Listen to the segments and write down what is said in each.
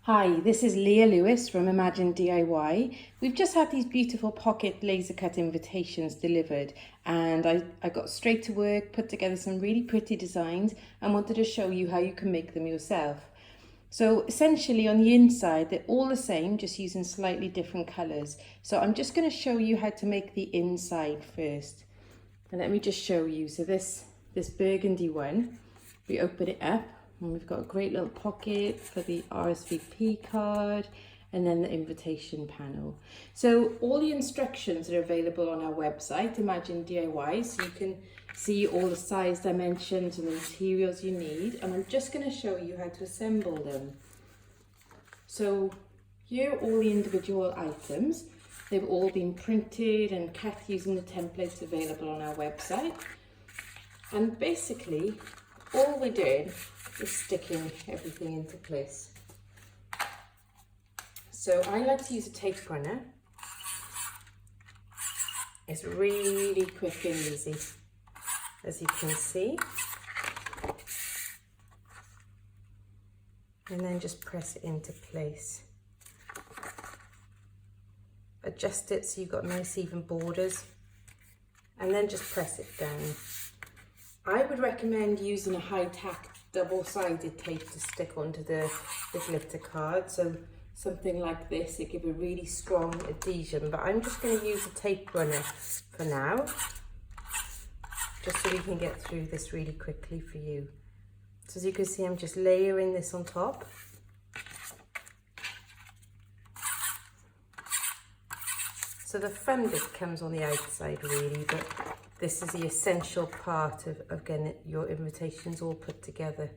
Hi, this is Leah Lewis from Imagine DIY. We've just had these beautiful pocket laser cut invitations delivered, and I got straight to work, put together some really pretty designs and wanted to show you how you can make them yourself. So essentially on the inside they're all the same, just using slightly different colours. So I'm just going to show you how to make the inside first. And let me just show you. So this burgundy one, we open it up and we've got a great little pocket for the RSVP card and then the invitation panel. So all the instructions are available on our website, Imagine DIY, so you can see all the size dimensions and the materials you need. And I'm just going to show you how to assemble them. So here are all the individual items. They've all been printed and cut using the templates available on our website. And basically, all we're doing is sticking everything into place. So I like to use a tape runner. It's really quick and easy, as you can see. And then just press it into place. Adjust it so you've got nice even borders, and then just press it down. I would recommend using a high-tack double-sided tape to stick onto the glitter card. So something like this, it gives a really strong adhesion, but I'm just going to use a tape runner for now, just so we can get through this really quickly for you. So as you can see, I'm just layering this on top. So the fun bit comes on the outside really, but this is the essential part of getting your invitations all put together.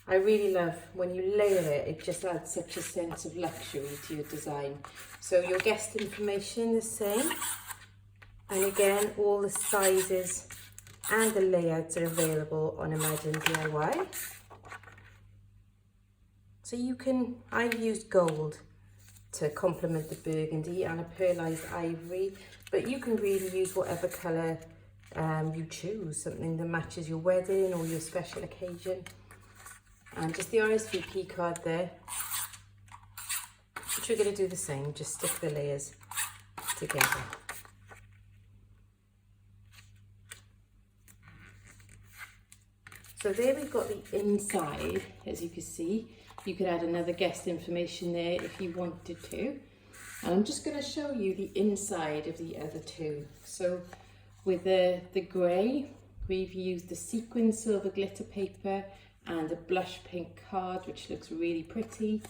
I really love when you layer it, it just adds such a sense of luxury to your design. So your guest information is the same, and again all the sizes and the layouts are available on Imagine DIY. So you can, I've used gold to complement the burgundy and a pearlized ivory, but you can really use whatever colour you choose, something that matches your wedding or your special occasion. And just the RSVP card there, but you're going to do the same, just stick the layers together. So there we've got the inside, as you can see. You could add another guest information there if you wanted to. And I'm just going to show you the inside of the other two. So with the grey, we've used the sequin silver glitter paper and a blush pink card, which looks really pretty.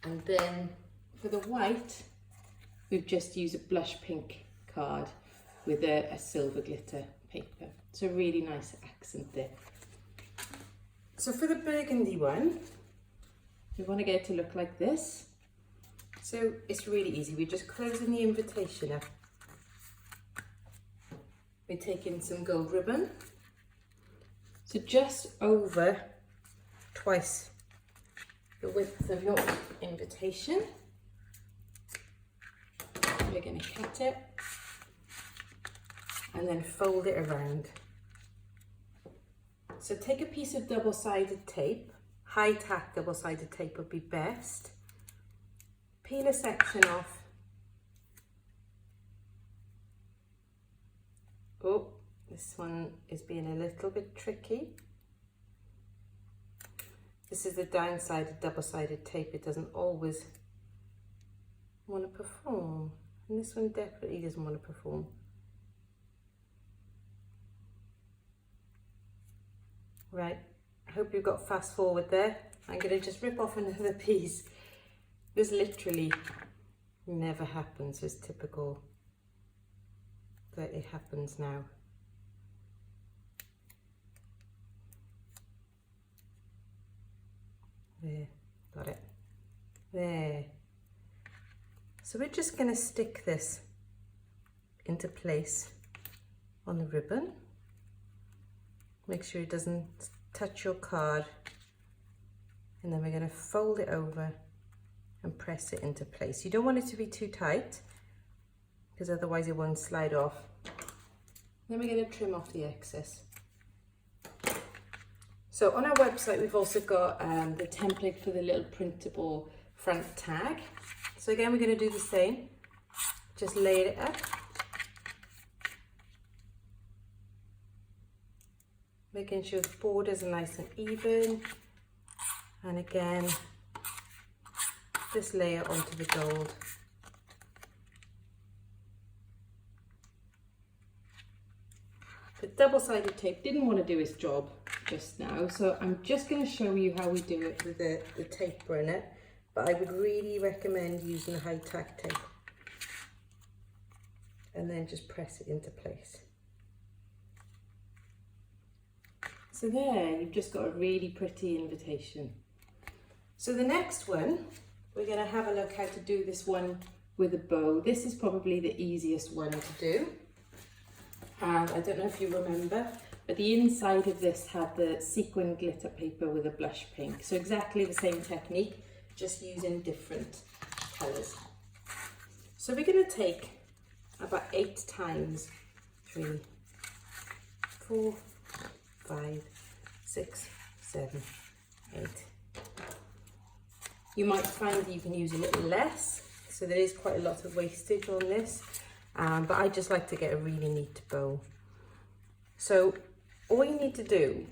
And then for the white, we've just used a blush pink card with a silver glitter paper. So really nice accent there. So for the burgundy one, we want to get it to look like this. So it's really easy. We're just closing the invitation up. We're taking some gold ribbon. So just over twice the width of your invitation. We're going to cut it and then fold it around. So take a piece of double-sided tape. High-tack double-sided tape would be best. Peel a section off. Oh, this one is being a little bit tricky. This is the downside of double-sided tape. It doesn't always want to perform. And this one definitely doesn't want to perform. Right. I hope you've got fast forward there. I'm going to just rip off another piece. This literally never happens. It's typical that it happens now. There, got it. There. So we're just going to stick this into place on the ribbon. Make sure it doesn't touch your card, and then we're going to fold it over and press it into place. You don't want it to be too tight because otherwise it won't slide off. Then we're going to trim off the excess. So on our website, we've also got the template for the little printable front tag. So again, we're going to do the same, just lay it up. Making sure the borders are nice and even. And again, this layer onto the gold. The double-sided tape didn't want to do its job just now, so I'm just going to show you how we do it with the tape runner, but I would really recommend using a high-tack tape. And then just press it into place. So there, you've just got a really pretty invitation. So the next one, we're going to have a look how to do this one with a bow. This is probably the easiest one to do. And I don't know if you remember, but the inside of this had the sequin glitter paper with a blush pink. So exactly the same technique, just using different colours. So we're going to take about 8 times 3, 4, 5, 6, 7, 8. You might find that you can use a little less, so there is quite a lot of wastage on this, but I just like to get a really neat bow. So all you need to do,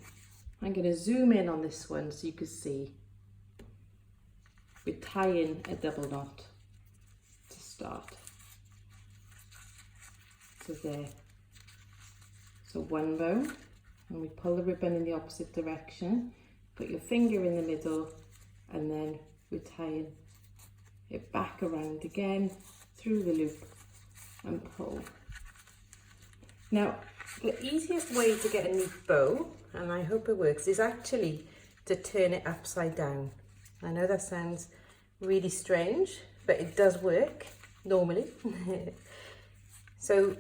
I'm going to zoom in on this one so you can see, we're tying a double knot to start. So there, so one bow, and we pull the ribbon in the opposite direction, put your finger in the middle, and then we're tying it back around again through the loop and pull. Now, the easiest way to get a neat bow, and I hope it works, is actually to turn it upside down. I know that sounds really strange, but it does work normally. So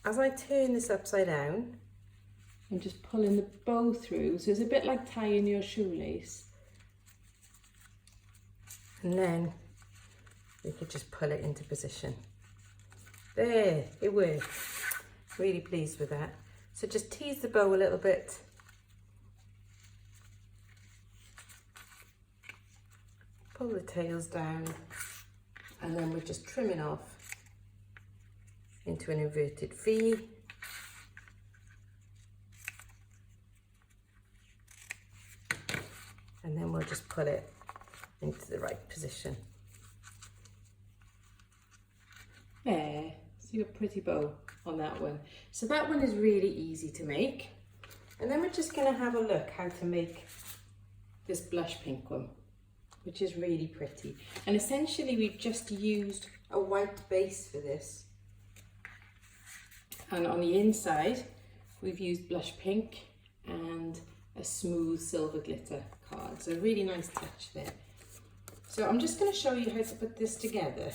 as I turn this upside down, I'm just pulling the bow through, so it's a bit like tying your shoelace. And then we could just pull it into position. There, it worked. Really pleased with that. So just tease the bow a little bit. Pull the tails down, and then we're just trimming off into an inverted V. And then we'll just pull it into the right position. There, so you got a pretty bow on that one. So that one is really easy to make. And then we're just going to have a look how to make this blush pink one, which is really pretty. And essentially we've just used a white base for this. And on the inside, we've used blush pink and a smooth silver glitter card. So a really nice touch there. So I'm just going to show you how to put this together.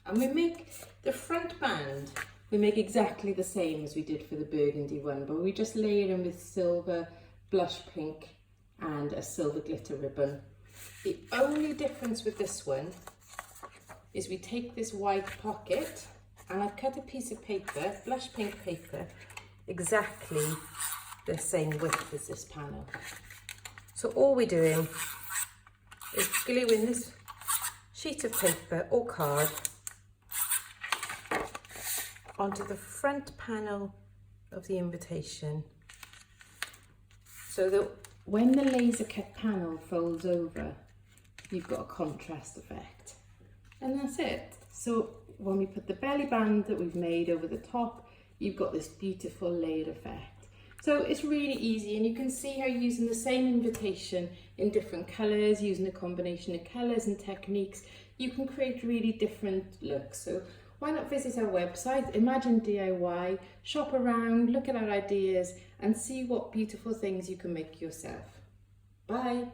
And we make the front band, we make exactly the same as we did for the burgundy one, but we just layer them with silver, blush pink and a silver glitter ribbon. The only difference with this one is we take this white pocket, and I've cut a piece of paper, blush pink paper, exactly the same width as this panel. So all we're doing is gluing this sheet of paper or card onto the front panel of the invitation, so that when the laser cut panel folds over, you've got a contrast effect. And that's it. So when we put the belly band that we've made over the top, you've got this beautiful layered effect. So it's really easy, and you can see how using the same invitation in different colours, using a combination of colours and techniques, you can create really different looks. So why not visit our website, Imagine DIY, shop around, look at our ideas and see what beautiful things you can make yourself. Bye!